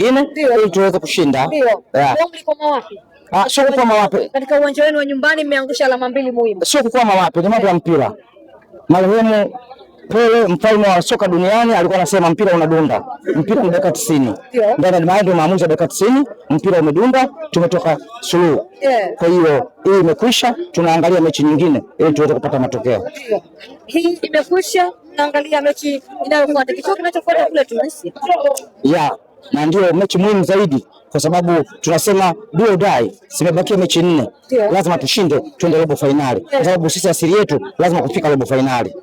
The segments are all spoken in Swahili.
nyingine ili tuweze kushinda. Ndio. Mlikoma wapi? Sio kukoma wapi. Katika uwanja wenu wa nyumbani mmeangusha alama 2 muhimu. Sio kukoma wapi, ni mambo ya mpira. Marehemu Pele, mfalme wa soka duniani, alikuwa anasema mpira unadunda. Mpira ni dakika 90. Ndani ya ndio maamuzi ya dakika 90, mpira umedunda, tumetoka suluhu. Kwa hiyo hii imekwisha, tunaangalia mechi nyingine ili tuweze kupata matokeo. Hii imekwisha, tunaangalia mechi inayofuata. Kitu kinachofuata kule Tunisia. Na ndio mechi muhimu zaidi kwa sababu tunasema do or die. Zimebakia mechi 4. Lazima tushinde tuende robo finali. Kwa sababu sisi asili yetu lazima kufika robo finali.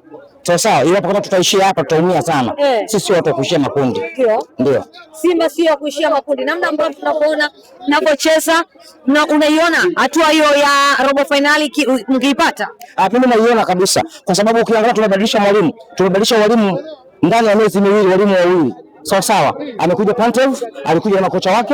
Sawa, iwapo kama tutaishia hapa tutaumia sana. Sisi watu wa kuishia makundi. Ndio. Simba sio kuishia makundi. Namna ambavyo tunapoona mnapocheza na unaiona hatua hiyo ya robo finali mkiipata? Mimi naiona kabisa kwa sababu ukiangalia tumebadilisha walimu ndani ya miezi miwili, walimu wawili. Sawa. Amekuja Pantev, alikuja na kocha wake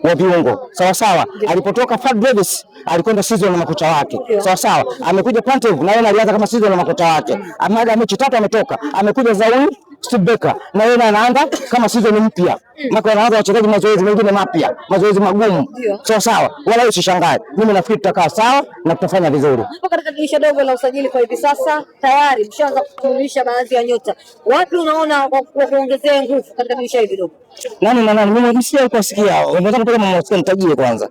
wa viungo. Sawa. Alipotoka Fad Davis, alikwenda season na makocha wake. Sawa. Amekuja Pantev na yeye alianza kama season na makocha wake. Amada mechi 3 ametoka. Amekuja Zawi Steve Becker na yeye anaanza kama season mpya. Mako anaanza wachezaji mazoezi mengine mapya, mazoezi magumu. Sawa. Wala usishangae. Mimi nafikiri tutakaa sawa na tutafanya vizuri. Hapo katika dirisha dogo la usajili kwa hivi sasa tayari mshaanza kutumisha baadhi ya nyota. Wapi unaona kwa kuongezea nguvu katika dirisha hili dogo? Nani? Mimi nisikia kusikia. Unataka kutoka mmoja nitajie kwanza.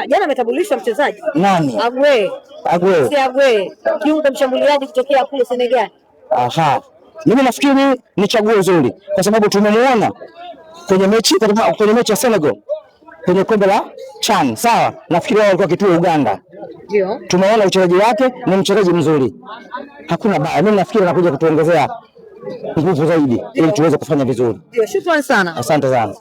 Jana ametambulishwa mchezaji. Nani? Agwe. Si Agwe. Kiungo mshambuliaji kutokea kule Senegal. Mimi nafikiri ni chaguo zuri kwa sababu tumemuona kwenye mechi ya Senegal kwenye kombe la CHAN. Sawa, nafikiri wao walikuwa kitua Uganda. Ndio. Tumeona uchezaji wake, ni mchezaji mzuri. Hakuna baya. Mimi nafikiri anakuja kutuongezea nguvu zaidi ili tuweze kufanya vizuri. Ndio, shukrani sana. Asante sana.